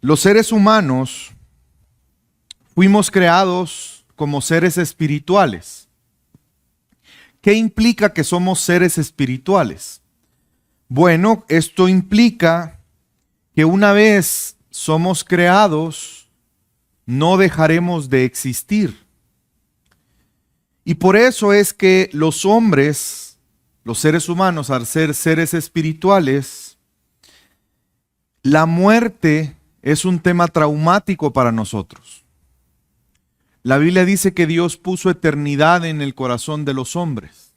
Los seres humanos fuimos creados como seres espirituales. ¿Qué implica que somos seres espirituales? Bueno, esto implica que una vez somos creados, no dejaremos de existir. Y por eso es que los hombres, los seres humanos, al ser seres espirituales, la muerte es un tema traumático para nosotros. La Biblia dice que Dios puso eternidad en el corazón de los hombres.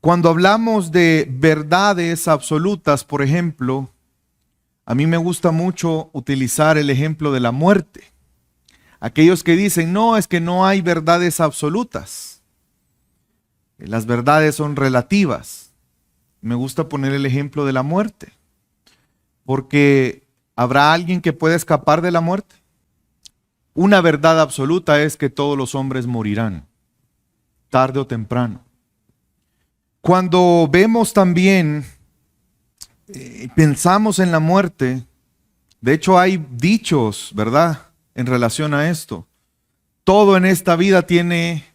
Cuando hablamos de verdades absolutas, por ejemplo, a mí me gusta mucho utilizar el ejemplo de la muerte. Aquellos que dicen, no, es que no hay verdades absolutas. Las verdades son relativas. Me gusta poner el ejemplo de la muerte. Porque ¿habrá alguien que pueda escapar de la muerte? Una verdad absoluta es que todos los hombres morirán, tarde o temprano. Cuando vemos también, pensamos en la muerte, de hecho hay dichos, ¿verdad?, en relación a esto. Todo en esta vida tiene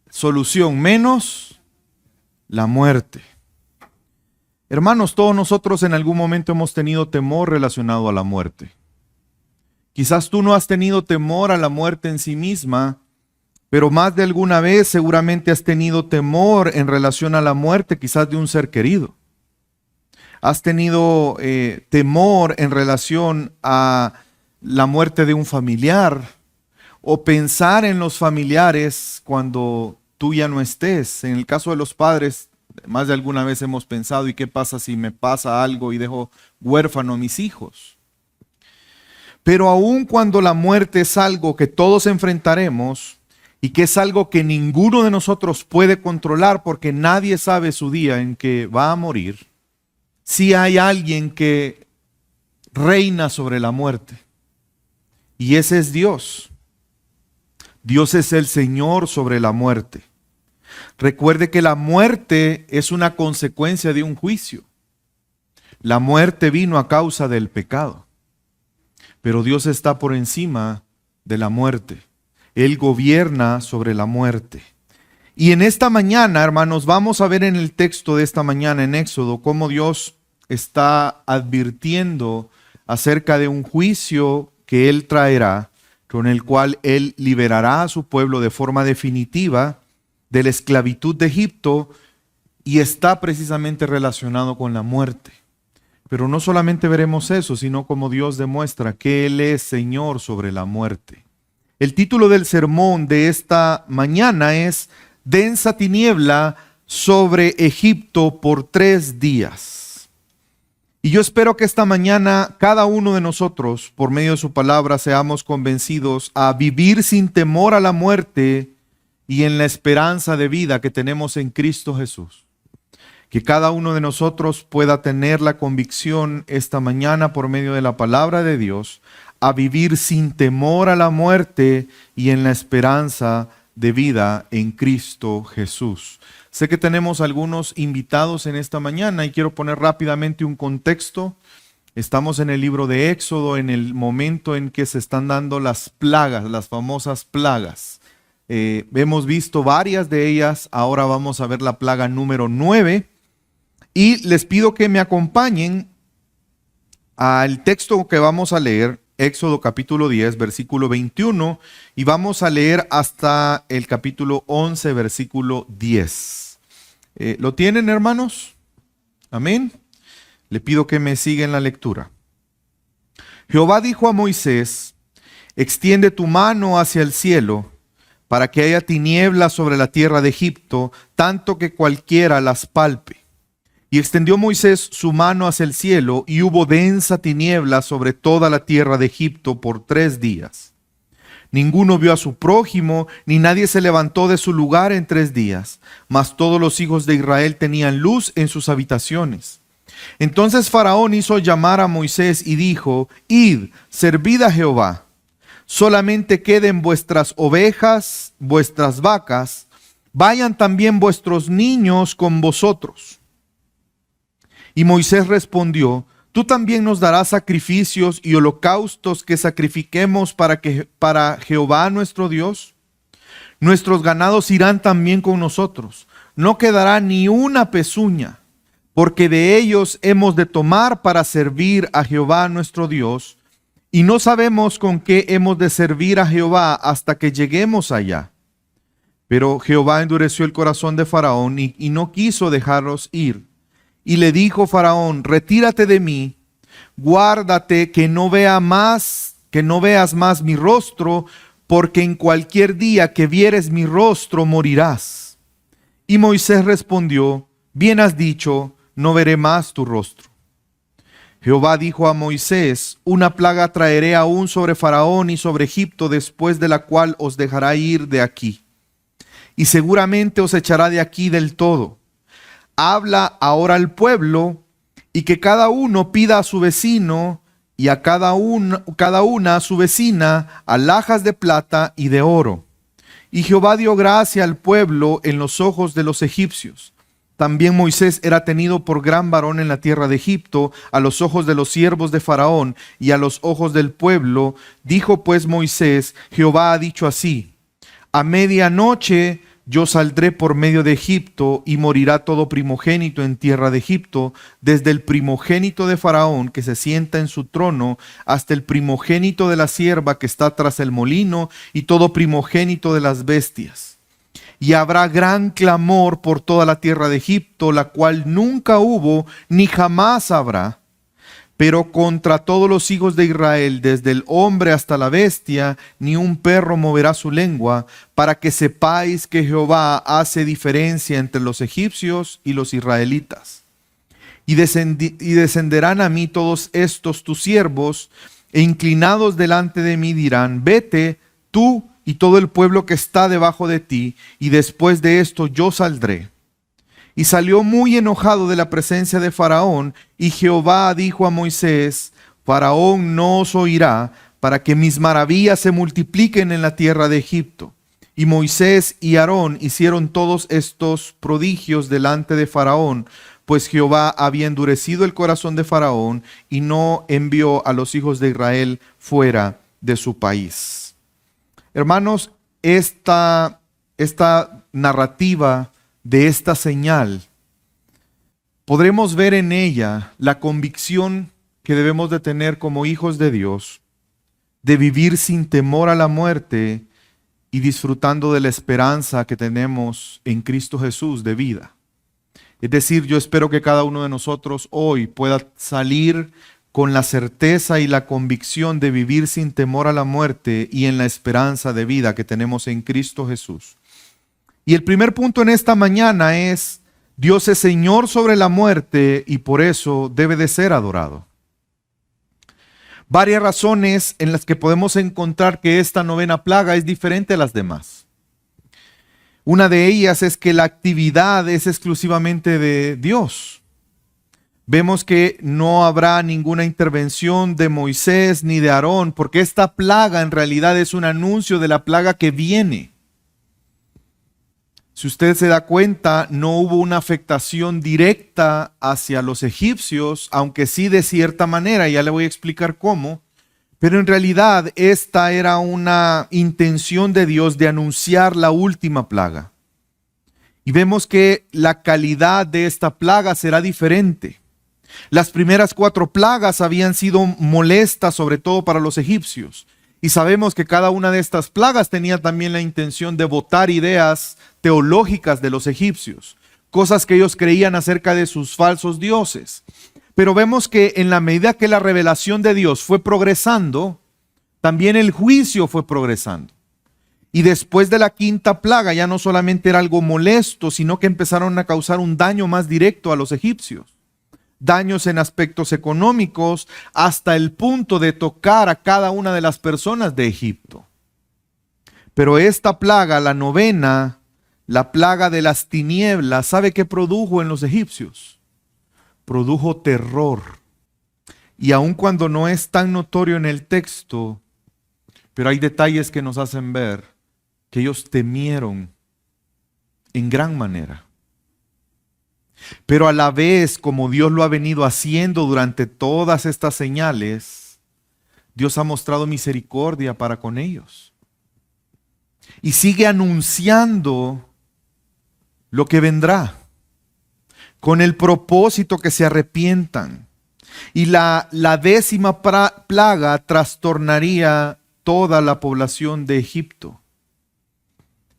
solución, menos la muerte. Hermanos, todos nosotros en algún momento hemos tenido temor relacionado a la muerte. Quizás tú no has tenido temor a la muerte en sí misma, pero más de alguna vez seguramente has tenido temor en relación a la muerte, quizás de un ser querido. Has tenido temor en relación a la muerte de un familiar, o pensar en los familiares cuando tú ya no estés. En el caso de los padres, más de alguna vez hemos pensado, ¿y qué pasa si me pasa algo y dejo huérfano a mis hijos? Pero aun cuando la muerte es algo que todos enfrentaremos y que es algo que ninguno de nosotros puede controlar porque nadie sabe su día en que va a morir, sí hay alguien que reina sobre la muerte. Y ese es Dios. Dios es el Señor sobre la muerte. Recuerde que la muerte es una consecuencia de un juicio. La muerte vino a causa del pecado. Pero Dios está por encima de la muerte. Él gobierna sobre la muerte. Y en esta mañana, hermanos, vamos a ver en el texto de esta mañana en Éxodo cómo Dios está advirtiendo acerca de un juicio que Él traerá, con el cual Él liberará a su pueblo de forma definitiva de la esclavitud de Egipto, y está precisamente relacionado con la muerte. Pero no solamente veremos eso, sino como Dios demuestra que Él es Señor sobre la muerte. El título del sermón de esta mañana es Densa tiniebla sobre Egipto por 3 días. Y yo espero que esta mañana cada uno de nosotros, por medio de su palabra, seamos convencidos a vivir sin temor a la muerte y en la esperanza de vida que tenemos en Cristo Jesús. Que cada uno de nosotros pueda tener la convicción esta mañana por medio de la palabra de Dios a vivir sin temor a la muerte y en la esperanza de vida en Cristo Jesús. Sé que tenemos algunos invitados en esta mañana y quiero poner rápidamente un contexto. Estamos en el libro de Éxodo, en el momento en que se están dando las plagas, las famosas plagas. Hemos visto varias de ellas, ahora vamos a ver la plaga número 9. Y les pido que me acompañen al texto que vamos a leer, Éxodo capítulo 10, versículo 21, y vamos a leer hasta el capítulo 11, versículo 10. ¿Lo tienen, hermanos? Amén. Le pido que me sigan la lectura. Jehová dijo a Moisés, extiende tu mano hacia el cielo, para que haya tinieblas sobre la tierra de Egipto, tanto que cualquiera las palpe. Y extendió Moisés su mano hacia el cielo, y hubo densa tiniebla sobre toda la tierra de Egipto por 3 días. Ninguno vio a su prójimo, ni nadie se levantó de su lugar en 3 días, mas todos los hijos de Israel tenían luz en sus habitaciones. Entonces Faraón hizo llamar a Moisés y dijo, id, servid a Jehová, solamente queden vuestras ovejas, vuestras vacas, vayan también vuestros niños con vosotros. Y Moisés respondió, tú también nos darás sacrificios y holocaustos que sacrifiquemos para Jehová nuestro Dios. Nuestros ganados irán también con nosotros. No quedará ni una pezuña, porque de ellos hemos de tomar para servir a Jehová nuestro Dios, y no sabemos con qué hemos de servir a Jehová hasta que lleguemos allá. Pero Jehová endureció el corazón de Faraón y no quiso dejarlos ir. Y le dijo Faraón: retírate de mí, guárdate que no veas más mi rostro, porque en cualquier día que vieres mi rostro morirás. Y Moisés respondió: bien has dicho, no veré más tu rostro. Jehová dijo a Moisés: una plaga traeré aún sobre Faraón y sobre Egipto, después de la cual os dejará ir de aquí. Y seguramente os echará de aquí del todo. Habla ahora al pueblo, y que cada uno pida a su vecino y a cada una a su vecina alhajas de plata y de oro. Y Jehová dio gracia al pueblo en los ojos de los egipcios. También Moisés era tenido por gran varón en la tierra de Egipto, a los ojos de los siervos de Faraón y a los ojos del pueblo. Dijo pues Moisés: Jehová ha dicho así: a medianoche yo saldré por medio de Egipto, y morirá todo primogénito en tierra de Egipto, desde el primogénito de Faraón que se sienta en su trono, hasta el primogénito de la sierva que está tras el molino, y todo primogénito de las bestias. Y habrá gran clamor por toda la tierra de Egipto, la cual nunca hubo ni jamás habrá. Pero contra todos los hijos de Israel, desde el hombre hasta la bestia, ni un perro moverá su lengua, para que sepáis que Jehová hace diferencia entre los egipcios y los israelitas. Y descenderán a mí todos estos tus siervos, e inclinados delante de mí dirán: vete tú y todo el pueblo que está debajo de ti, y después de esto yo saldré. Y salió muy enojado de la presencia de Faraón, y Jehová dijo a Moisés: Faraón no os oirá, para que mis maravillas se multipliquen en la tierra de Egipto. Y Moisés y Aarón hicieron todos estos prodigios delante de Faraón, pues Jehová había endurecido el corazón de Faraón y no envió a los hijos de Israel fuera de su país. Hermanos, esta narrativa de esta señal, podremos ver en ella la convicción que debemos de tener como hijos de Dios, de vivir sin temor a la muerte y disfrutando de la esperanza que tenemos en Cristo Jesús de vida. Es decir, yo espero que cada uno de nosotros hoy pueda salir con la certeza y la convicción de vivir sin temor a la muerte y en la esperanza de vida que tenemos en Cristo Jesús. Y el primer punto en esta mañana es: Dios es Señor sobre la muerte y por eso debe de ser adorado. Varias razones en las que podemos encontrar que esta novena plaga es diferente a las demás. Una de ellas es que la actividad es exclusivamente de Dios. Vemos que no habrá ninguna intervención de Moisés ni de Aarón, porque esta plaga en realidad es un anuncio de la plaga que viene. Si usted se da cuenta, no hubo una afectación directa hacia los egipcios, aunque sí de cierta manera, ya le voy a explicar cómo, pero en realidad esta era una intención de Dios de anunciar la última plaga. Y vemos que la calidad de esta plaga será diferente. Las primeras 4 plagas habían sido molestas, sobre todo para los egipcios. Y sabemos que cada una de estas plagas tenía también la intención de botar ideas teológicas de los egipcios, cosas que ellos creían acerca de sus falsos dioses. Pero vemos que en la medida que la revelación de Dios fue progresando, también el juicio fue progresando. Y después de la 5ª plaga ya no solamente era algo molesto, sino que empezaron a causar un daño más directo a los egipcios. Daños en aspectos económicos, hasta el punto de tocar a cada una de las personas de Egipto. Pero esta plaga, la novena, la plaga de las tinieblas, ¿sabe qué produjo en los egipcios? Produjo terror. Y aun cuando no es tan notorio en el texto, pero hay detalles que nos hacen ver que ellos temieron en gran manera. Pero a la vez, como Dios lo ha venido haciendo durante todas estas señales, Dios ha mostrado misericordia para con ellos. Y sigue anunciando lo que vendrá, con el propósito que se arrepientan. Y la 10ª plaga trastornaría toda la población de Egipto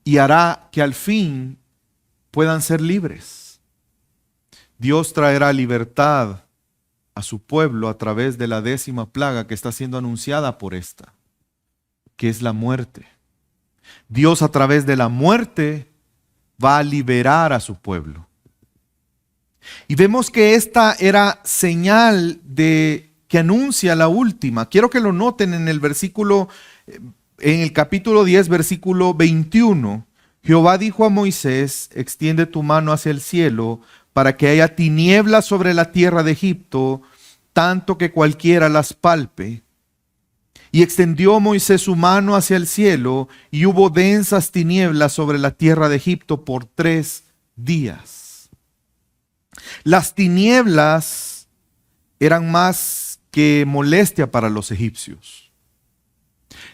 y hará que al fin puedan ser libres. Dios traerá libertad a su pueblo a través de la 10ª plaga que está siendo anunciada por esta, que es la muerte. Dios a través de la muerte va a liberar a su pueblo. Y vemos que esta era señal que anuncia la última. Quiero que lo noten en el versículo, en el capítulo 10, versículo 21. Jehová dijo a Moisés: extiende tu mano hacia el cielo para que haya tinieblas sobre la tierra de Egipto, tanto que cualquiera las palpe. Y extendió Moisés su mano hacia el cielo, y hubo densas tinieblas sobre la tierra de Egipto por 3 días. Las tinieblas eran más que molestia para los egipcios.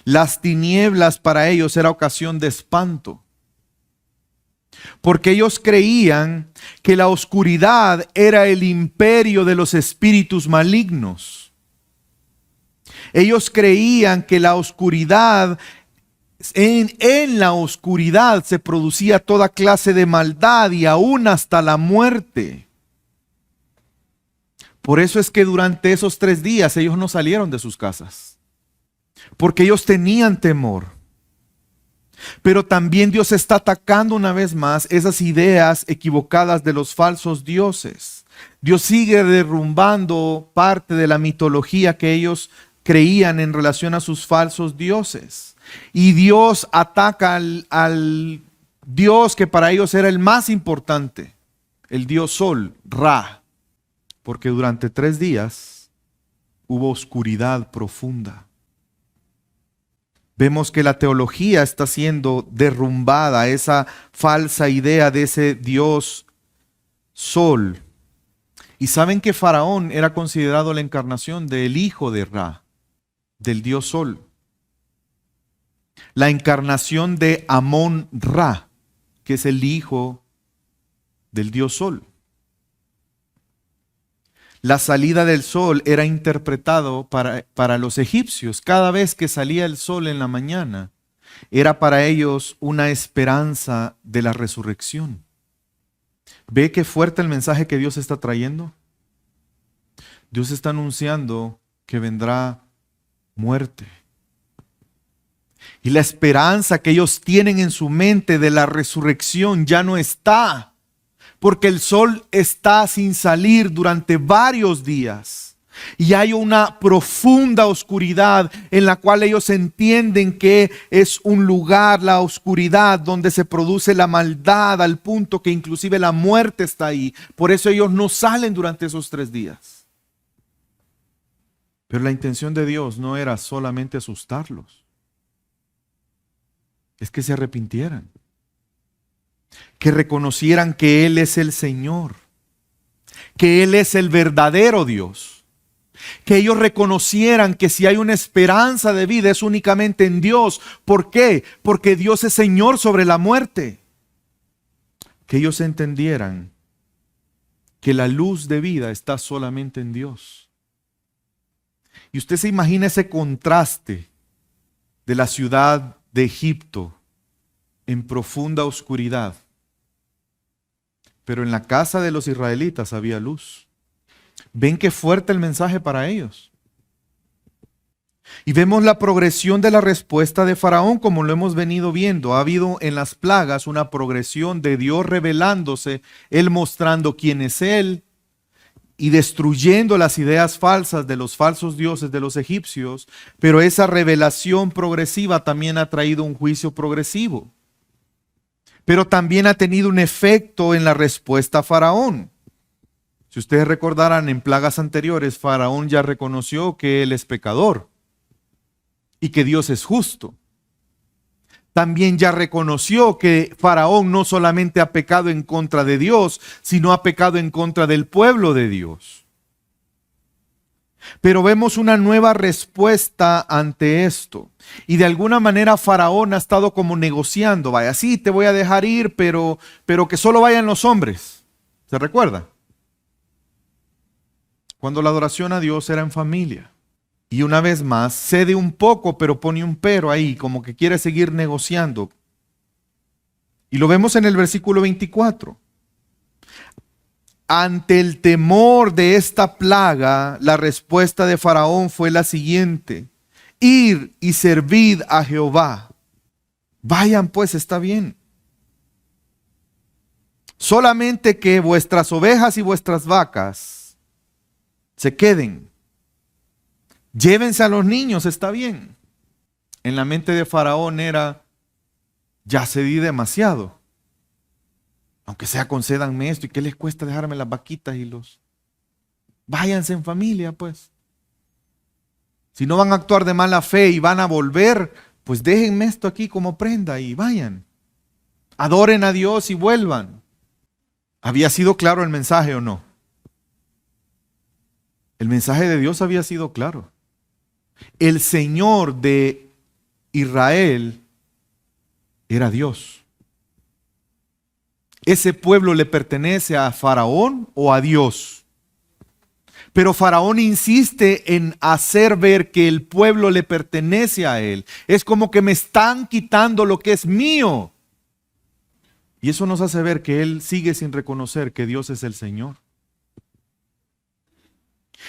Las tinieblas para ellos era ocasión de espanto, porque ellos creían que la oscuridad era el imperio de los espíritus malignos. Ellos creían que la oscuridad, en la oscuridad se producía toda clase de maldad y aún hasta la muerte. Por eso es que durante esos 3 días ellos no salieron de sus casas, porque ellos tenían temor. Pero también Dios está atacando una vez más esas ideas equivocadas de los falsos dioses. Dios sigue derrumbando parte de la mitología que ellos creían en relación a sus falsos dioses. Y Dios ataca al Dios que para ellos era el más importante, el Dios Sol, Ra. Porque durante 3 días hubo oscuridad profunda. Vemos que la teología está siendo derrumbada, esa falsa idea de ese Dios Sol. Y saben que Faraón era considerado la encarnación del hijo de Ra, del Dios Sol. La encarnación de Amón-Ra, que es el hijo del Dios Sol. La salida del sol era interpretado para los egipcios. Cada vez que salía el sol en la mañana, era para ellos una esperanza de la resurrección. ¿Ve qué fuerte el mensaje que Dios está trayendo? Dios está anunciando que vendrá muerte. Y la esperanza que ellos tienen en su mente de la resurrección ya no está. Porque el sol está sin salir durante varios días. Y hay una profunda oscuridad en la cual ellos entienden que es un lugar, la oscuridad, donde se produce la maldad al punto que inclusive la muerte está ahí. Por eso ellos no salen durante esos 3 días. Pero la intención de Dios no era solamente asustarlos. Es que se arrepintieran. Que reconocieran que Él es el Señor, que Él es el verdadero Dios, que ellos reconocieran que si hay una esperanza de vida es únicamente en Dios. ¿Por qué? Porque Dios es Señor sobre la muerte. Que ellos entendieran que la luz de vida está solamente en Dios. Y usted se imagina ese contraste de la ciudad de Egipto en profunda oscuridad. Pero en la casa de los israelitas había luz. ¿Ven qué fuerte el mensaje para ellos? Y vemos la progresión de la respuesta de Faraón como lo hemos venido viendo. Ha habido en las plagas una progresión de Dios revelándose, Él mostrando quién es Él y destruyendo las ideas falsas de los falsos dioses de los egipcios. Pero esa revelación progresiva también ha traído un juicio progresivo. Pero también ha tenido un efecto en la respuesta a Faraón. Si ustedes recordarán, en plagas anteriores, Faraón ya reconoció que él es pecador y que Dios es justo. también ya reconoció que Faraón no solamente ha pecado en contra de Dios, sino ha pecado en contra del pueblo de Dios. Pero vemos una nueva respuesta ante esto. Y de alguna manera Faraón ha estado como negociando. Vaya, sí, te voy a dejar ir, pero que solo vayan los hombres. ¿Se recuerda? Cuando la adoración a Dios era en familia. Y una vez más, cede un poco, pero pone un pero ahí, como que quiere seguir negociando. Y lo vemos en el versículo 24. Ante el temor de esta plaga, la respuesta de Faraón fue la siguiente: ir y servid a Jehová. Vayan pues, está bien. Solamente que vuestras ovejas y vuestras vacas se queden. Llévense a los niños, está bien. En la mente de Faraón era: ya cedí demasiado. Aunque sea concédanme esto, ¿y qué les cuesta dejarme las vaquitas y los? Váyanse en familia, pues. Si no van a actuar de mala fe y van a volver, pues déjenme esto aquí como prenda y vayan. Adoren a Dios y vuelvan. ¿Había sido claro el mensaje o no? El mensaje de Dios había sido claro. El Señor de Israel era Dios. ¿Ese pueblo le pertenece a Faraón o a Dios? Pero Faraón insiste en hacer ver que el pueblo le pertenece a él. Es como que me están quitando lo que es mío. Y eso nos hace ver que él sigue sin reconocer que Dios es el Señor.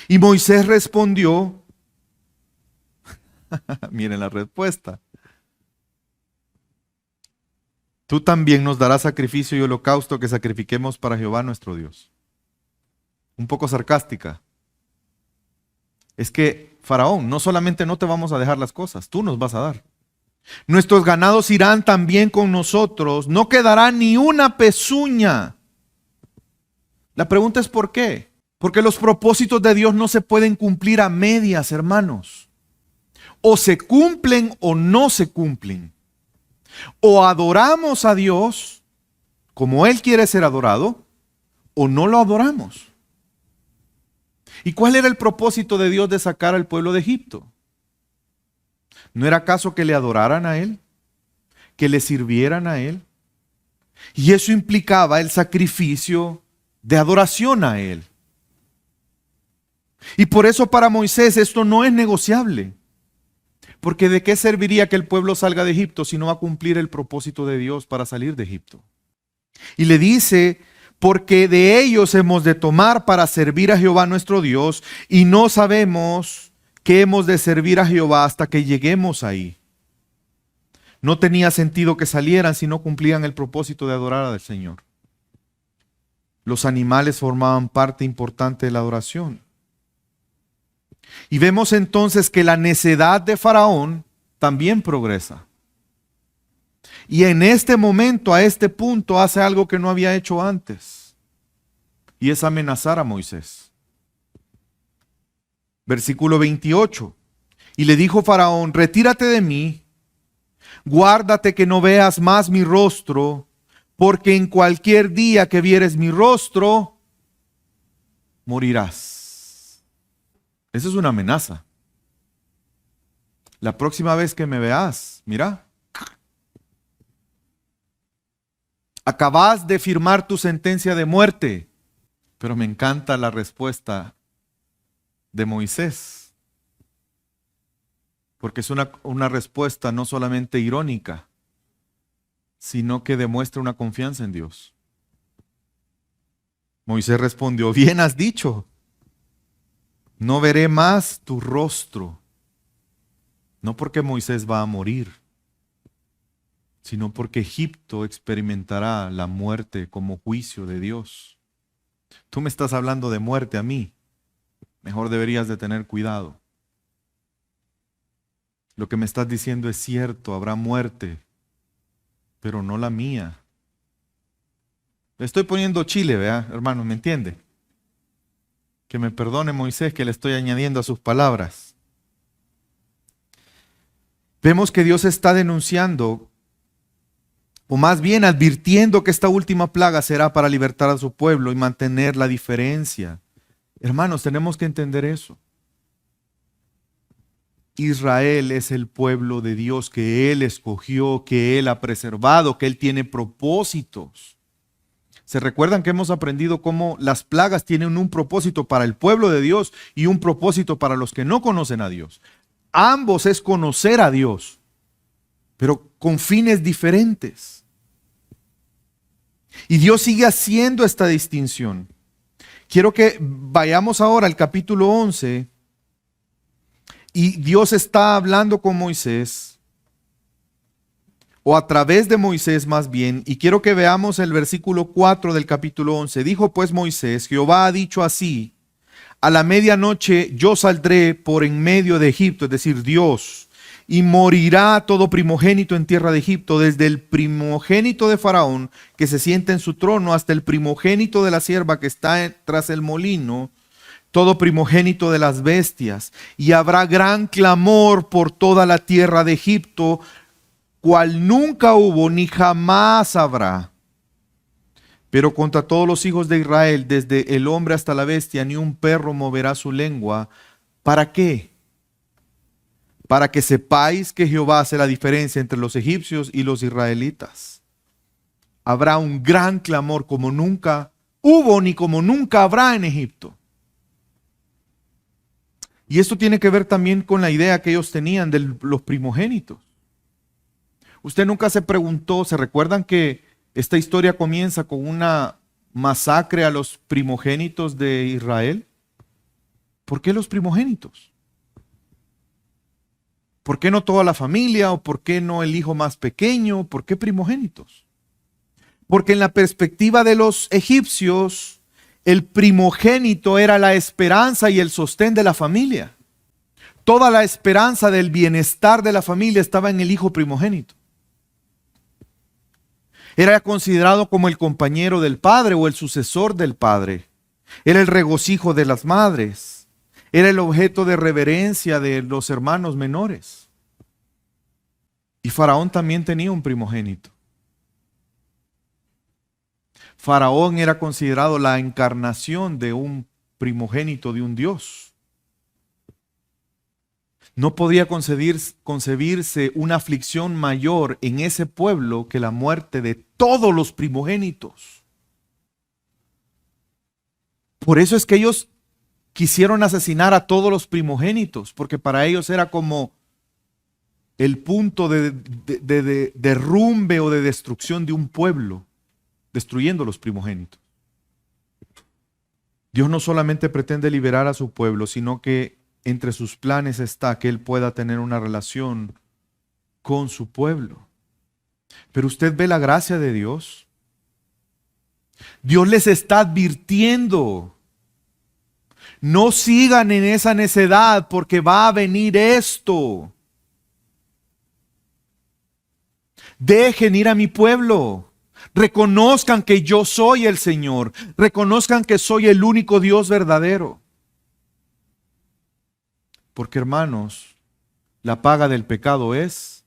Y Moisés respondió, miren la respuesta: tú también nos darás sacrificio y holocausto que sacrifiquemos para Jehová nuestro Dios. Un poco sarcástica. Es que, Faraón, no solamente no te vamos a dejar las cosas, tú nos vas a dar. Nuestros ganados irán también con nosotros, no quedará ni una pezuña. La pregunta es ¿por qué? Porque los propósitos de Dios no se pueden cumplir a medias, hermanos. O se cumplen o no se cumplen. O adoramos a Dios como Él quiere ser adorado, o no lo adoramos. ¿Y cuál era el propósito de Dios de sacar al pueblo de Egipto? ¿No era acaso que le adoraran a Él? ¿Que le sirvieran a Él? Y eso implicaba el sacrificio de adoración a Él. Y por eso para Moisés esto no es negociable. Porque ¿de qué serviría que el pueblo salga de Egipto si no va a cumplir el propósito de Dios para salir de Egipto? Y le dice: porque de ellos hemos de tomar para servir a Jehová nuestro Dios, y no sabemos que hemos de servir a Jehová hasta que lleguemos ahí. No tenía sentido que salieran si no cumplían el propósito de adorar al Señor. Los animales formaban parte importante de la adoración. Y vemos entonces que la necedad de Faraón también progresa. Y en este momento, a este punto, hace algo que no había hecho antes. Y es amenazar a Moisés. Versículo 28. Y le dijo Faraón: retírate de mí, guárdate que no veas más mi rostro, porque en cualquier día que vieres mi rostro, morirás. Esa es una amenaza. La próxima vez que me veas, mira, acabas de firmar tu sentencia de muerte. Pero me encanta la respuesta de Moisés, porque es una respuesta no solamente irónica, sino que demuestra una confianza en Dios. Moisés respondió: bien has dicho, no veré más tu rostro. No porque Moisés va a morir, sino porque Egipto experimentará la muerte como juicio de Dios. Tú me estás hablando de muerte a mí. Mejor deberías de tener cuidado. Lo que me estás diciendo es cierto, habrá muerte, pero no la mía. Le estoy poniendo chile, ¿verdad, hermano? ¿Me entiende? Que me perdone Moisés que le estoy añadiendo a sus palabras. Vemos que Dios está denunciando o más bien advirtiendo que esta última plaga será para libertar a su pueblo y mantener la diferencia. Hermanos, tenemos que entender eso. Israel es el pueblo de Dios que Él escogió, que Él ha preservado, que Él tiene propósitos. ¿Se recuerdan que hemos aprendido cómo las plagas tienen un propósito para el pueblo de Dios y un propósito para los que no conocen a Dios? Ambos es conocer a Dios, pero con fines diferentes. Y Dios sigue haciendo esta distinción. Quiero que vayamos ahora al capítulo 11 y Dios está hablando con Moisés, o a través de Moisés más bien, y quiero que veamos el versículo 4 del capítulo 11. Dijo pues Moisés: Jehová ha dicho así, a la medianoche yo saldré por en medio de Egipto, es decir, Dios, y morirá todo primogénito en tierra de Egipto, desde el primogénito de Faraón, que se sienta en su trono, hasta el primogénito de la sierva que está tras el molino, todo primogénito de las bestias. Y habrá gran clamor por toda la tierra de Egipto, cual nunca hubo ni jamás habrá. Pero contra todos los hijos de Israel, desde el hombre hasta la bestia, ni un perro moverá su lengua. ¿Para qué? Para que sepáis que Jehová hace la diferencia entre los egipcios y los israelitas. Habrá un gran clamor como nunca hubo ni como nunca habrá en Egipto. Y esto tiene que ver también con la idea que ellos tenían de los primogénitos. Usted nunca se preguntó, ¿se recuerdan que esta historia comienza con una masacre a los primogénitos de Israel? ¿Por qué los primogénitos? ¿Por qué no toda la familia? ¿O por qué no el hijo más pequeño? ¿Por qué primogénitos? Porque en la perspectiva de los egipcios, el primogénito era la esperanza y el sostén de la familia. Toda la esperanza del bienestar de la familia estaba en el hijo primogénito. Era considerado como el compañero del padre o el sucesor del padre. Era el regocijo de las madres. Era el objeto de reverencia de los hermanos menores. Y Faraón también tenía un primogénito. Faraón era considerado la encarnación de un primogénito de un dios. No podía concebirse una aflicción mayor en ese pueblo que la muerte de todos los primogénitos. Por eso es que ellos quisieron asesinar a todos los primogénitos, porque para ellos era como el punto de derrumbe o de destrucción de un pueblo, destruyendo los primogénitos. Dios no solamente pretende liberar a su pueblo, sino que entre sus planes está que Él pueda tener una relación con su pueblo. Pero usted ve la gracia de Dios. Dios les está advirtiendo: no sigan en esa necedad porque va a venir esto. Dejen ir a mi pueblo. Reconozcan que yo soy el Señor. Reconozcan que soy el único Dios verdadero. Porque, hermanos, la paga del pecado es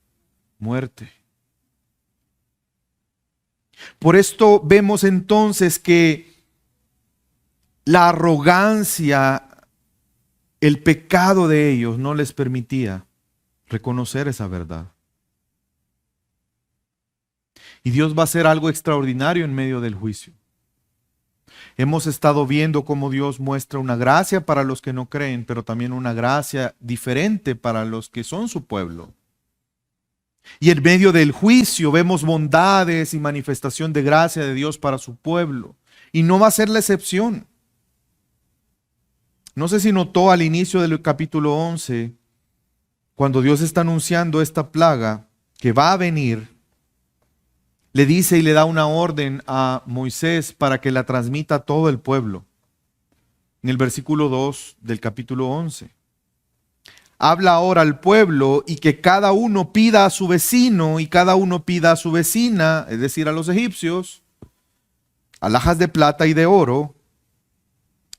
muerte. Por esto vemos entonces que la arrogancia, el pecado de ellos no les permitía reconocer esa verdad. Y Dios va a hacer algo extraordinario en medio del juicio. Hemos estado viendo cómo Dios muestra una gracia para los que no creen, pero también una gracia diferente para los que son su pueblo. Y en medio del juicio vemos bondades y manifestación de gracia de Dios para su pueblo. Y no va a ser la excepción. No sé si notó al inicio del capítulo 11, cuando Dios está anunciando esta plaga que va a venir, le dice y le da una orden a Moisés para que la transmita a todo el pueblo. En el versículo 2 del capítulo 11. Habla ahora al pueblo y que cada uno pida a su vecino y cada uno pida a su vecina, es decir, a los egipcios, alhajas de plata y de oro.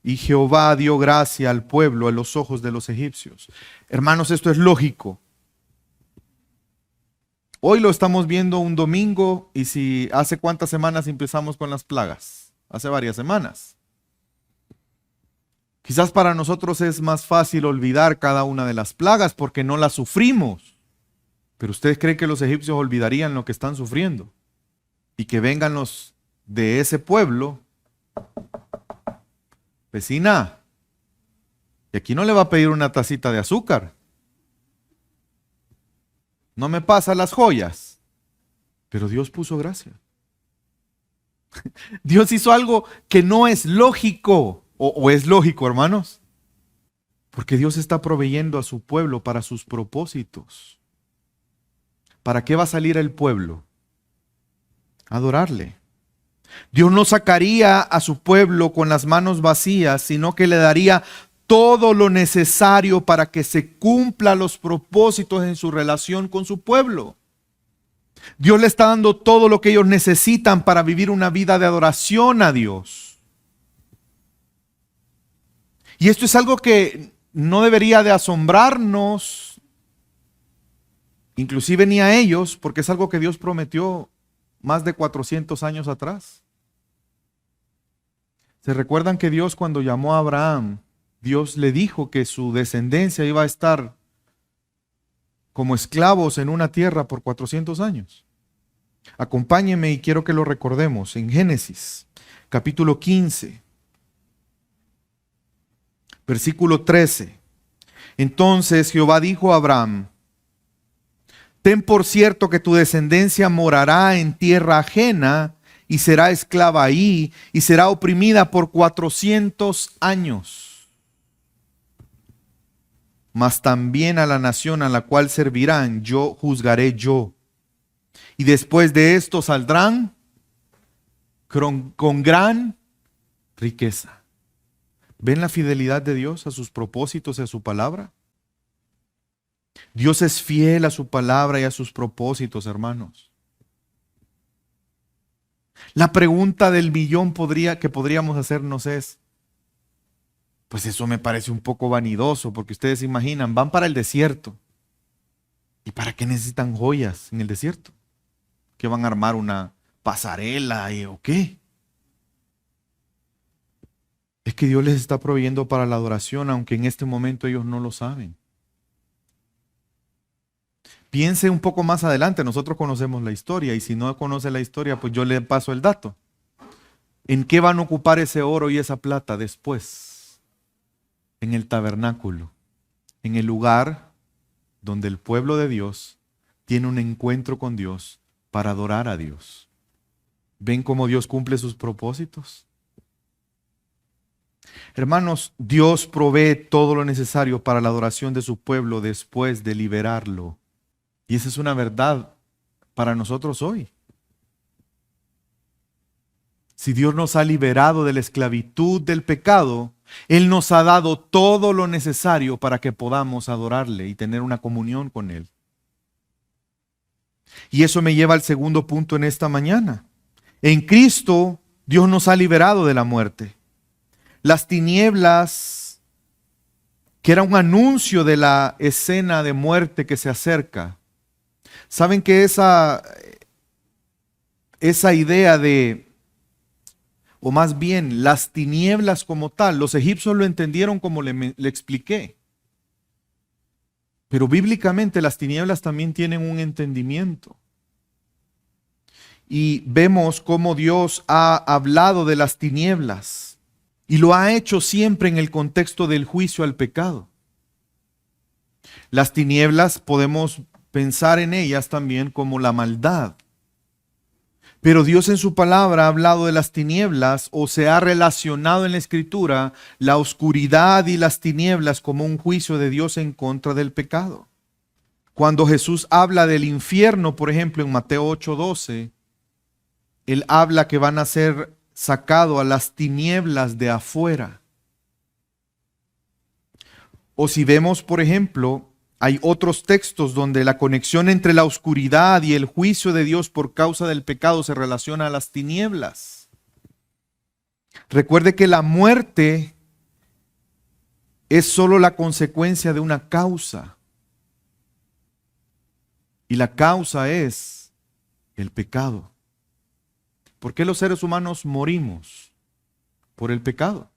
Y Jehová dio gracia al pueblo a los ojos de los egipcios. Hermanos, esto es lógico. Hoy lo estamos viendo un domingo y si hace cuántas semanas empezamos con las plagas, hace varias semanas. Quizás para nosotros es más fácil olvidar cada una de las plagas porque no las sufrimos. Pero ¿ustedes creen que los egipcios olvidarían lo que están sufriendo? Y que vengan los de ese pueblo, vecina, y aquí no le va a pedir una tacita de azúcar. No me pasa las joyas. Pero Dios puso gracia. Dios hizo algo que no es lógico. ¿O es lógico, hermanos? Porque Dios está proveyendo a su pueblo para sus propósitos. ¿Para qué va a salir el pueblo? A adorarle. Dios no sacaría a su pueblo con las manos vacías, sino que le daría todo lo necesario para que se cumpla los propósitos en su relación con su pueblo. Dios le está dando todo lo que ellos necesitan para vivir una vida de adoración a Dios. Y esto es algo que no debería de asombrarnos, inclusive ni a ellos, porque es algo que Dios prometió más de 400 años atrás. ¿Se recuerdan que Dios cuando llamó a Abraham, Dios le dijo que su descendencia iba a estar como esclavos en una tierra por 400 años? Acompáñenme y quiero que lo recordemos en Génesis, capítulo 15, versículo 13. Entonces Jehová dijo a Abraham: ten por cierto que tu descendencia morará en tierra ajena y será esclava ahí y será oprimida por 400 años. Mas también a la nación a la cual servirán yo juzgaré yo. Y después de esto saldrán con gran riqueza. ¿Ven la fidelidad de Dios a sus propósitos y a su palabra? Dios es fiel a su palabra y a sus propósitos, hermanos. La pregunta del millón que podríamos hacernos es, pues eso me parece un poco vanidoso, porque ustedes se imaginan, van para el desierto. ¿Y para qué necesitan joyas en el desierto? ¿Qué van a armar una pasarela o qué? Es que Dios les está proveyendo para la adoración, aunque en este momento ellos no lo saben. Piense un poco más adelante, nosotros conocemos la historia y si no conoce la historia, pues yo le paso el dato. ¿En qué van a ocupar ese oro y esa plata después? En el tabernáculo, en el lugar donde el pueblo de Dios tiene un encuentro con Dios para adorar a Dios. ¿Ven cómo Dios cumple sus propósitos? Hermanos, Dios provee todo lo necesario para la adoración de su pueblo después de liberarlo. Y esa es una verdad para nosotros hoy. Si Dios nos ha liberado de la esclavitud del pecado, Él nos ha dado todo lo necesario para que podamos adorarle y tener una comunión con Él. Y eso me lleva al segundo punto en esta mañana. En Cristo, Dios nos ha liberado de la muerte. Las tinieblas, que era un anuncio de la escena de muerte que se acerca. ¿Saben que esa idea de, o más bien las tinieblas como tal, los egipcios lo entendieron como le expliqué? Pero bíblicamente las tinieblas también tienen un entendimiento. Y vemos cómo Dios ha hablado de las tinieblas y lo ha hecho siempre en el contexto del juicio al pecado. Las tinieblas podemos pensar en ellas también como la maldad. Pero Dios en su palabra ha hablado de las tinieblas o se ha relacionado en la Escritura la oscuridad y las tinieblas como un juicio de Dios en contra del pecado. Cuando Jesús habla del infierno, por ejemplo, en Mateo 8:12, Él habla que van a ser sacados a las tinieblas de afuera. O si vemos, por ejemplo, hay otros textos donde la conexión entre la oscuridad y el juicio de Dios por causa del pecado se relaciona a las tinieblas. Recuerde que la muerte es solo la consecuencia de una causa. Y la causa es el pecado. ¿Por qué los seres humanos morimos? Por el pecado.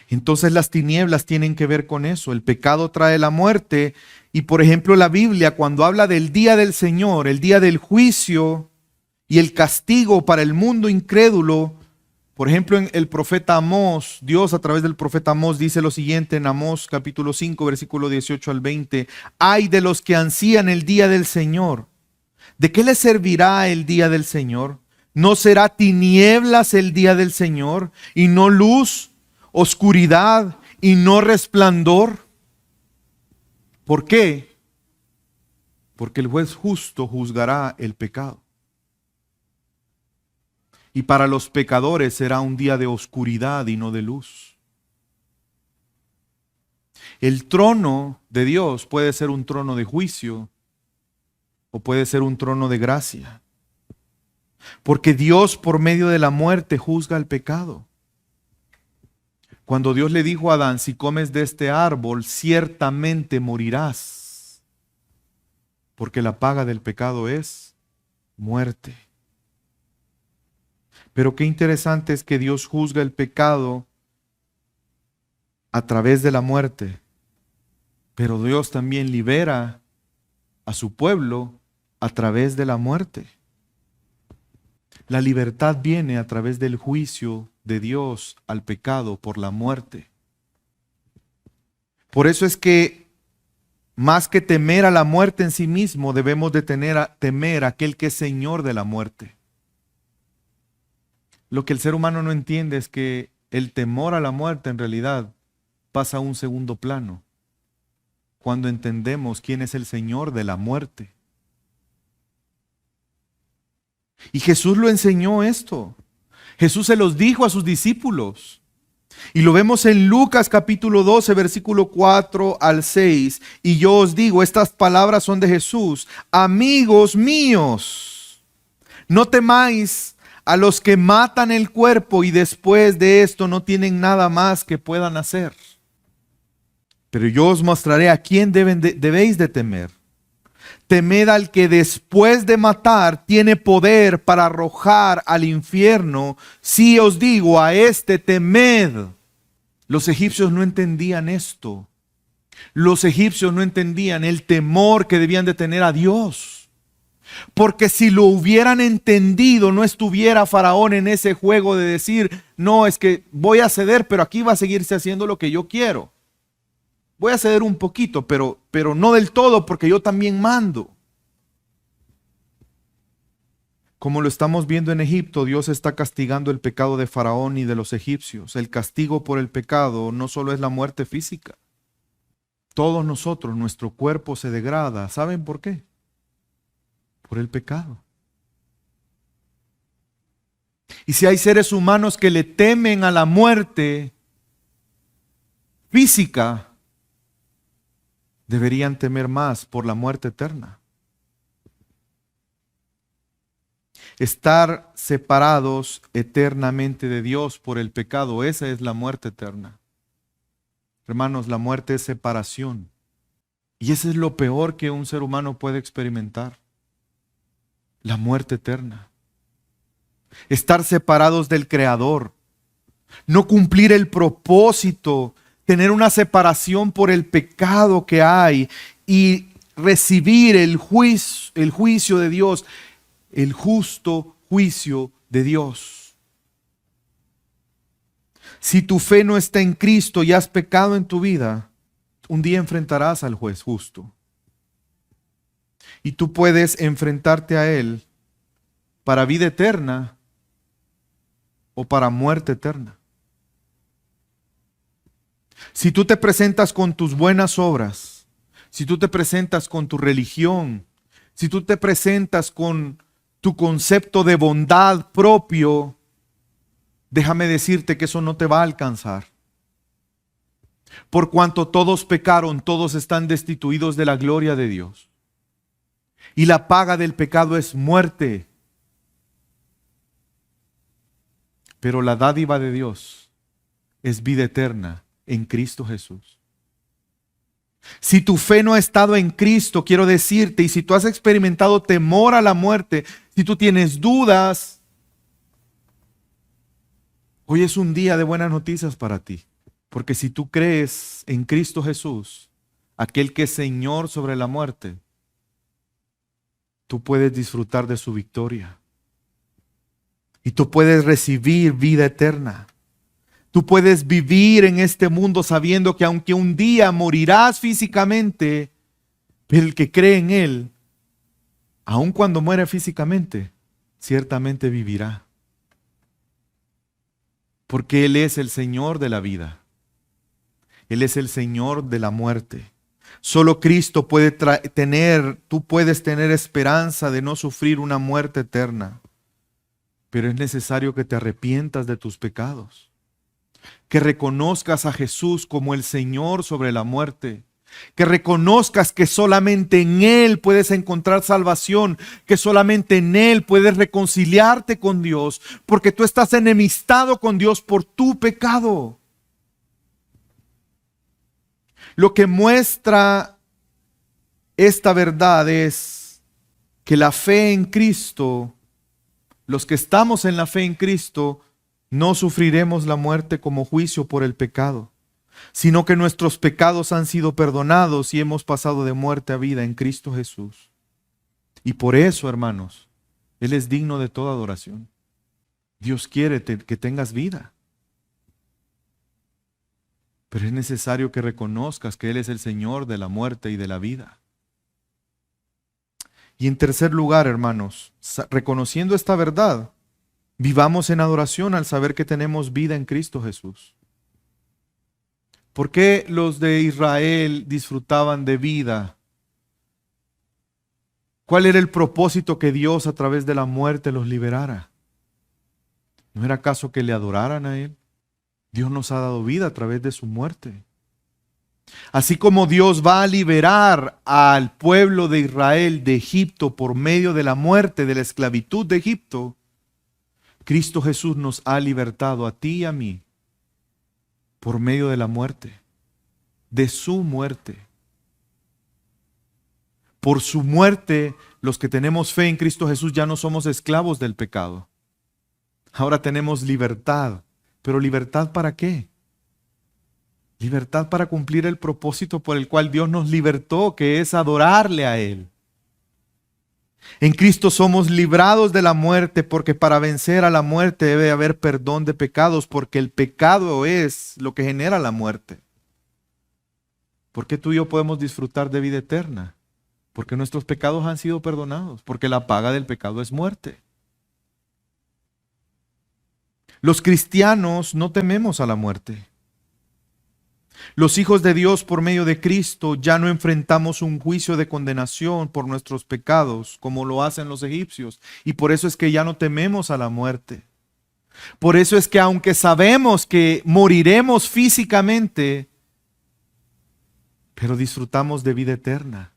Entonces las tinieblas tienen que ver con eso. El pecado trae la muerte. Y por ejemplo la Biblia, cuando habla del día del Señor, el día del juicio y el castigo para el mundo incrédulo, por ejemplo en el profeta Amós, Dios a través del profeta Amós dice lo siguiente en Amós capítulo 5 versículo 18 al 20: ay de los que ansían el día del Señor. ¿De qué les servirá el día del Señor? ¿No será tinieblas el día del Señor y no luz, oscuridad y no resplandor? ¿Por qué? Porque el juez justo juzgará el pecado. Y para los pecadores será un día de oscuridad y no de luz. El trono de Dios puede ser un trono de juicio o puede ser un trono de gracia. Porque Dios por medio de la muerte juzga el pecado. Cuando Dios le dijo a Adán, si comes de este árbol, ciertamente morirás. Porque la paga del pecado es muerte. Pero qué interesante es que Dios juzga el pecado a través de la muerte. Pero Dios también libera a su pueblo a través de la muerte. La libertad viene a través del juicio de Dios al pecado por la muerte. Por eso es que más que temer a la muerte en sí mismo, debemos de temer a aquel que es Señor de la muerte. Lo que el ser humano no entiende es que el temor a la muerte en realidad pasa a un segundo plano cuando entendemos quién es el Señor de la muerte. Y Jesús lo enseñó esto. Jesús se los dijo a sus discípulos. Y lo vemos en Lucas capítulo 12, versículo 4 al 6. Y yo os digo, estas palabras son de Jesús: amigos míos, no temáis a los que matan el cuerpo y después de esto no tienen nada más que puedan hacer. Pero yo os mostraré a quién debéis de temer. Temed al que después de matar tiene poder para arrojar al infierno. Sí os digo, a este temed. Los egipcios no entendían esto. Los egipcios no entendían el temor que debían de tener a Dios. Porque si lo hubieran entendido, no estuviera Faraón en ese juego de decir, no, es que voy a ceder, pero aquí va a seguirse haciendo lo que yo quiero. Voy a ceder un poquito, pero no del todo, porque yo también mando. Como lo estamos viendo en Egipto, Dios está castigando el pecado de Faraón y de los egipcios. El castigo por el pecado no solo es la muerte física. Todos nosotros, nuestro cuerpo se degrada. ¿Saben por qué? Por el pecado. Y si hay seres humanos que le temen a la muerte física, deberían temer más por la muerte eterna. Estar separados eternamente de Dios por el pecado, esa es la muerte eterna. Hermanos, la muerte es separación. Y eso es lo peor que un ser humano puede experimentar. La muerte eterna. Estar separados del Creador. No cumplir el propósito. Tener una separación por el pecado que hay. Y recibir el juicio de Dios. El justo juicio de Dios. Si tu fe no está en Cristo y has pecado en tu vida, un día enfrentarás al juez justo. Y tú puedes enfrentarte a Él para vida eterna o para muerte eterna. Si tú te presentas con tus buenas obras, si tú te presentas con tu religión, si tú te presentas con tu concepto de bondad propio, déjame decirte que eso no te va a alcanzar. Por cuanto todos pecaron, todos están destituidos de la gloria de Dios. Y la paga del pecado es muerte. Pero la dádiva de Dios es vida eterna en Cristo Jesús. Si tu fe no ha estado en Cristo, quiero decirte, y si tú has experimentado temor a la muerte, si tú tienes dudas, hoy es un día de buenas noticias para ti. Porque si tú crees en Cristo Jesús, aquel que es Señor sobre la muerte, tú puedes disfrutar de su victoria. Y tú puedes recibir vida eterna. Tú puedes vivir en este mundo sabiendo que aunque un día morirás físicamente, el que cree en Él, aun cuando muere físicamente, ciertamente vivirá. Porque Él es el Señor de la vida. Él es el Señor de la muerte. Solo Cristo puede tú puedes tener esperanza de no sufrir una muerte eterna. Pero es necesario que te arrepientas de tus pecados. Que reconozcas a Jesús como el Señor sobre la muerte. Que reconozcas que solamente en Él puedes encontrar salvación, que solamente en Él puedes reconciliarte con Dios, porque tú estás enemistado con Dios por tu pecado. Lo que muestra esta verdad es que la fe en Cristo, los que estamos en la fe en Cristo, no sufriremos la muerte como juicio por el pecado, sino que nuestros pecados han sido perdonados y hemos pasado de muerte a vida en Cristo Jesús. Y por eso, hermanos, Él es digno de toda adoración. Dios quiere que tengas vida. Pero es necesario que reconozcas que Él es el Señor de la muerte y de la vida. Y en tercer lugar, hermanos, reconociendo esta verdad, vivamos en adoración al saber que tenemos vida en Cristo Jesús. ¿Por qué los de Israel disfrutaban de vida? ¿Cuál era el propósito que Dios a través de la muerte los liberara? ¿No era acaso que le adoraran a Él? Dios nos ha dado vida a través de su muerte. Así como Dios va a liberar al pueblo de Israel de Egipto por medio de la muerte, de la esclavitud de Egipto, Cristo Jesús nos ha libertado a ti y a mí por medio de la muerte, de su muerte. Por su muerte, los que tenemos fe en Cristo Jesús ya no somos esclavos del pecado. Ahora tenemos libertad. ¿Pero libertad para qué? Libertad para cumplir el propósito por el cual Dios nos libertó, que es adorarle a Él. En Cristo somos librados de la muerte, porque para vencer a la muerte debe haber perdón de pecados, porque el pecado es lo que genera la muerte. ¿Por qué tú y yo podemos disfrutar de vida eterna? Porque nuestros pecados han sido perdonados, porque la paga del pecado es muerte. Los cristianos no tememos a la muerte. Los hijos de Dios por medio de Cristo ya no enfrentamos un juicio de condenación por nuestros pecados como lo hacen los egipcios. Y por eso es que ya no tememos a la muerte. Por eso es que aunque sabemos que moriremos físicamente, pero disfrutamos de vida eterna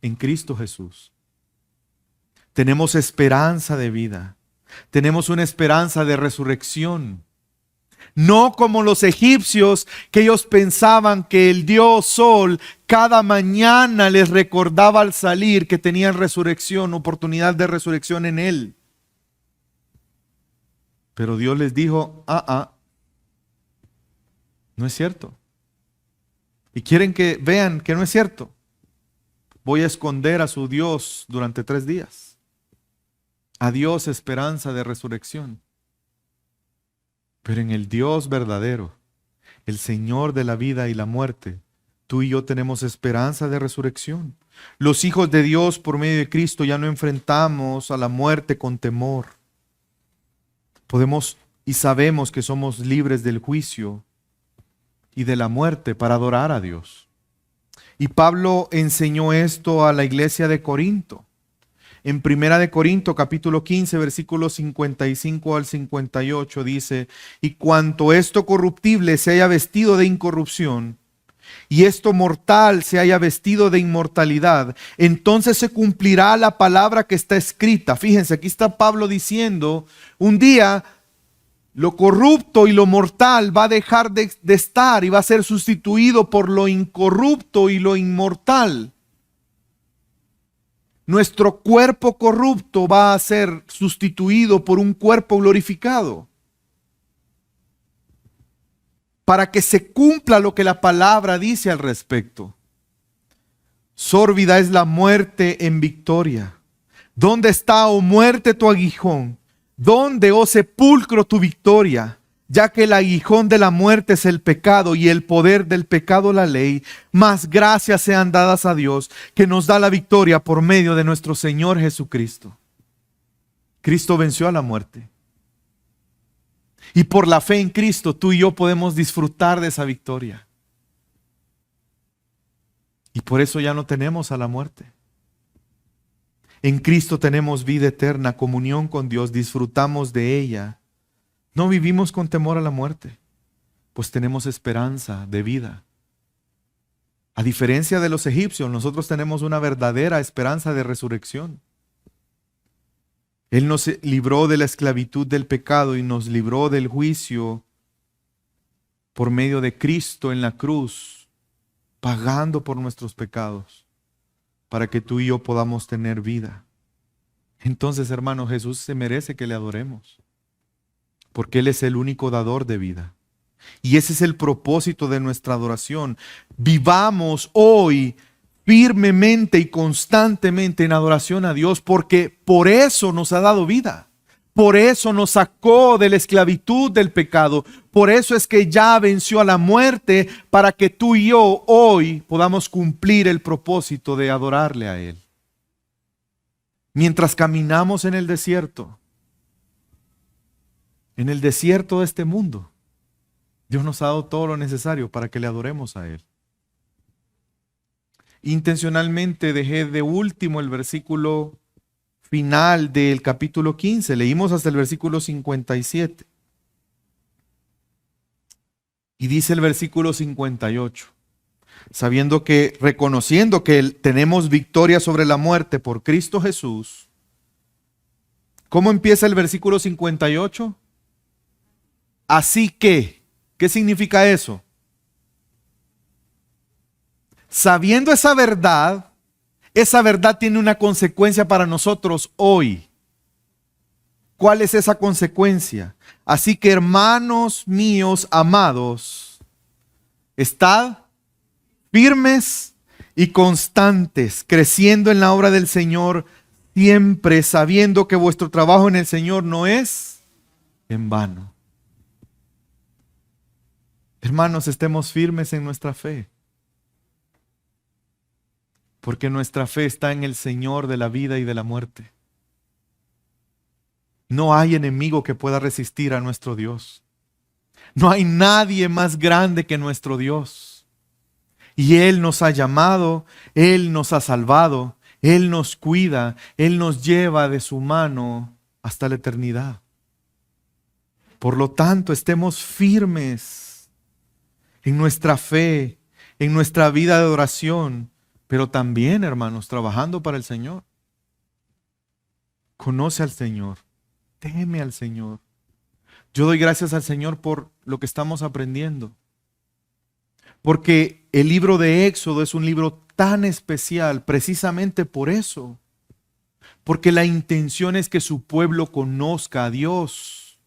en Cristo Jesús. Tenemos esperanza de vida. Tenemos una esperanza de resurrección. No como los egipcios, que ellos pensaban que el Dios Sol cada mañana les recordaba al salir que tenían resurrección, oportunidad de resurrección en Él. Pero Dios les dijo, no es cierto. Y quieren que vean que no es cierto. Voy a esconder a su Dios durante 3 días. A Dios esperanza de resurrección. Pero en el Dios verdadero, el Señor de la vida y la muerte, tú y yo tenemos esperanza de resurrección. Los hijos de Dios por medio de Cristo ya no enfrentamos a la muerte con temor. Podemos y sabemos que somos libres del juicio y de la muerte para adorar a Dios. Y Pablo enseñó esto a la iglesia de Corinto. En 1 Corintios capítulo 15, versículos 55 al 58 dice, y cuanto esto corruptible se haya vestido de incorrupción, y esto mortal se haya vestido de inmortalidad, entonces se cumplirá la palabra que está escrita. Fíjense, aquí está Pablo diciendo, un día Lo corrupto y lo mortal va a dejar de estar y va a ser sustituido por lo incorrupto y lo inmortal. Nuestro cuerpo corrupto va a ser sustituido por un cuerpo glorificado. Para que se cumpla lo que la palabra dice al respecto. Sórbida es la muerte en victoria. ¿Dónde está, oh muerte, tu aguijón? ¿Dónde, oh sepulcro, tu victoria? Ya que el aguijón de la muerte es el pecado y el poder del pecado la ley, mas gracias sean dadas a Dios, que nos da la victoria por medio de nuestro Señor Jesucristo. Cristo venció a la muerte. Y por la fe en Cristo, tú y yo podemos disfrutar de esa victoria. Y por eso ya no tenemos a la muerte. En Cristo tenemos vida eterna, comunión con Dios, disfrutamos de ella. No vivimos con temor a la muerte, pues tenemos esperanza de vida. A diferencia de los egipcios, nosotros tenemos una verdadera esperanza de resurrección. Él nos libró de la esclavitud del pecado y nos libró del juicio por medio de Cristo en la cruz, pagando por nuestros pecados, para que tú y yo podamos tener vida. Entonces, hermano, Jesús se merece que le adoremos, porque Él es el único dador de vida. Y ese es el propósito de nuestra adoración. Vivamos hoy firmemente y constantemente en adoración a Dios, porque por eso nos ha dado vida. Por eso nos sacó de la esclavitud del pecado. Por eso es que ya venció a la muerte, para que tú y yo hoy podamos cumplir el propósito de adorarle a Él. Mientras caminamos en el desierto de este mundo, Dios nos ha dado todo lo necesario para que le adoremos a Él. Intencionalmente dejé de último el versículo final del capítulo 15. Leímos hasta el versículo 57. Y dice el versículo 58. Reconociendo que tenemos victoria sobre la muerte por Cristo Jesús. ¿Cómo empieza el versículo 58? Así que, ¿qué significa eso? Sabiendo esa verdad tiene una consecuencia para nosotros hoy. ¿Cuál es esa consecuencia? Así que, hermanos míos amados, estad firmes y constantes, creciendo en la obra del Señor, siempre sabiendo que vuestro trabajo en el Señor no es en vano. Hermanos, estemos firmes en nuestra fe, porque nuestra fe está en el Señor de la vida y de la muerte. No hay enemigo que pueda resistir a nuestro Dios. No hay nadie más grande que nuestro Dios. Y Él nos ha llamado, Él nos ha salvado, Él nos cuida, Él nos lleva de su mano hasta la eternidad. Por lo tanto, estemos firmes en nuestra fe, en nuestra vida de adoración, pero también, hermanos, trabajando para el Señor. Conoce al Señor, teme al Señor. Yo doy gracias al Señor por lo que estamos aprendiendo. Porque el libro de Éxodo es un libro tan especial precisamente por eso. Porque la intención es que su pueblo conozca a Dios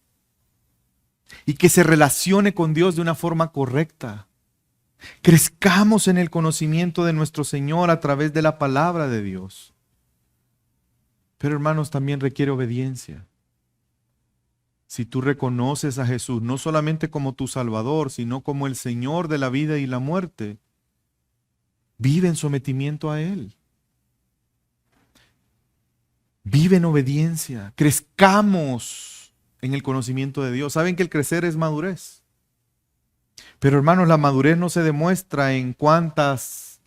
y que se relacione con Dios de una forma correcta. Crezcamos en el conocimiento de nuestro Señor a través de la palabra de Dios. Pero, hermanos, también requiere obediencia. Si tú reconoces a Jesús no solamente como tu Salvador, sino como el Señor de la vida y la muerte, vive en sometimiento a Él. Vive en obediencia. Crezcamos en el conocimiento de Dios. Saben que el crecer es madurez. Pero, hermanos, la madurez no se demuestra en cuántos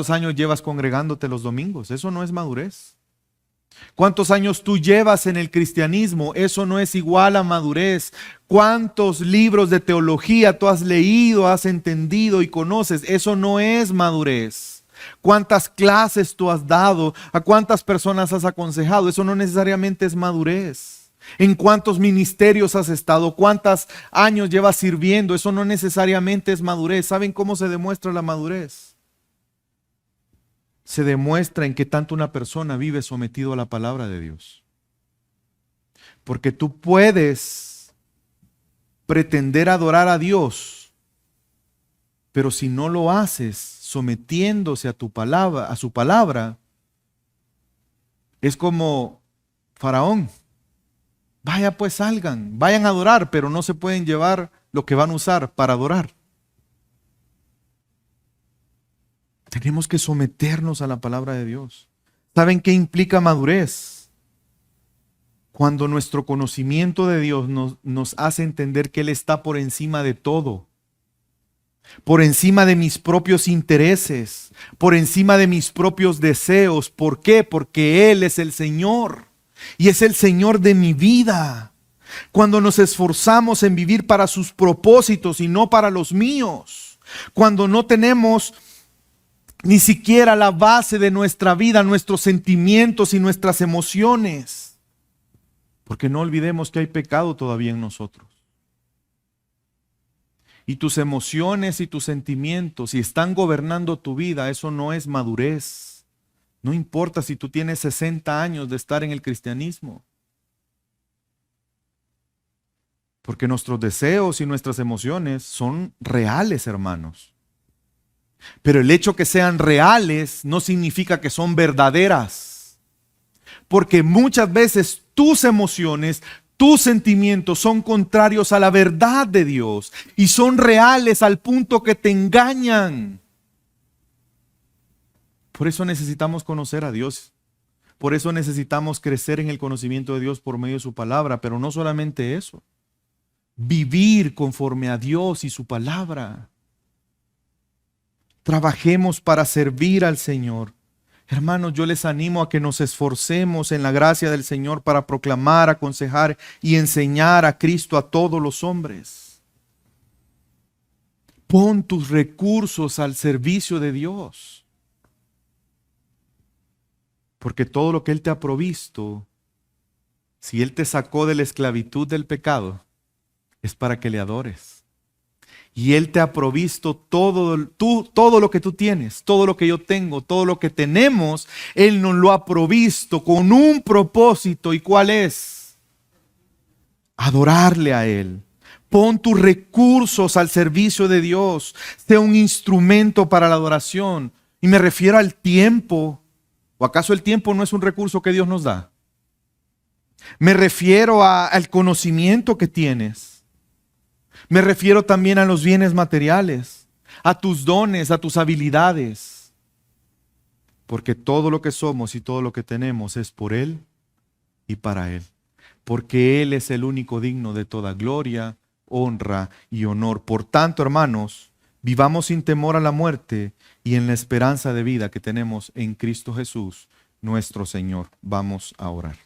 años llevas congregándote los domingos. Eso no es madurez. ¿Cuántos años tú llevas en el cristianismo? Eso no es igual a madurez. ¿Cuántos libros de teología tú has leído, has entendido y conoces? Eso no es madurez. ¿Cuántas clases tú has dado? ¿A cuántas personas has aconsejado? Eso no necesariamente es madurez. en cuántos ministerios has estado, cuántos años llevas sirviendo. Eso no necesariamente es madurez. ¿Saben cómo se demuestra la madurez? Se demuestra en qué tanto una persona vive sometido a la palabra de Dios. Porque tú puedes pretender adorar a Dios, pero si no lo haces sometiéndose a tu palabra, a su palabra, es como Faraón. Vaya pues, salgan, vayan a adorar, pero no se pueden llevar lo que van a usar para adorar. Tenemos que someternos a la palabra de Dios. ¿Saben qué implica madurez? Cuando nuestro conocimiento de Dios nos hace entender que Él está por encima de todo. Por encima de mis propios intereses, por encima de mis propios deseos. ¿Por qué? Porque Él es el Señor y es el Señor de mi vida. Cuando nos esforzamos en vivir para sus propósitos y no para los míos. Cuando no tenemos ni siquiera la base de nuestra vida, nuestros sentimientos y nuestras emociones. Porque no olvidemos que hay pecado todavía en nosotros. Y tus emociones y tus sentimientos, si están gobernando tu vida, eso no es madurez. No importa si tú tienes 60 años de estar en el cristianismo. Porque nuestros deseos y nuestras emociones son reales, hermanos. Pero el hecho que sean reales no significa que son verdaderas. Porque muchas veces tus emociones, tus sentimientos son contrarios a la verdad de Dios y son reales al punto que te engañan. Por eso necesitamos conocer a Dios. Por eso necesitamos crecer en el conocimiento de Dios por medio de su palabra. Pero no solamente eso. Vivir conforme a Dios y su palabra. Trabajemos para servir al Señor. Hermanos, yo les animo a que nos esforcemos en la gracia del Señor para proclamar, aconsejar y enseñar a Cristo a todos los hombres. Pon tus recursos al servicio de Dios. Porque todo lo que Él te ha provisto, si Él te sacó de la esclavitud del pecado, es para que le adores. Y Él te ha provisto todo lo que tú tienes, todo lo que yo tengo, todo lo que tenemos. Él nos lo ha provisto con un propósito. ¿Y cuál es? Adorarle a Él. Pon tus recursos al servicio de Dios. Sea un instrumento para la adoración. Y me refiero al tiempo. ¿O acaso el tiempo no es un recurso que Dios nos da? Me refiero al conocimiento que tienes. Me refiero también a los bienes materiales, a tus dones, a tus habilidades. Porque todo lo que somos y todo lo que tenemos es por Él y para Él. Porque Él es el único digno de toda gloria, honra y honor. Por tanto, hermanos, vivamos sin temor a la muerte y en la esperanza de vida que tenemos en Cristo Jesús, nuestro Señor. Vamos a orar.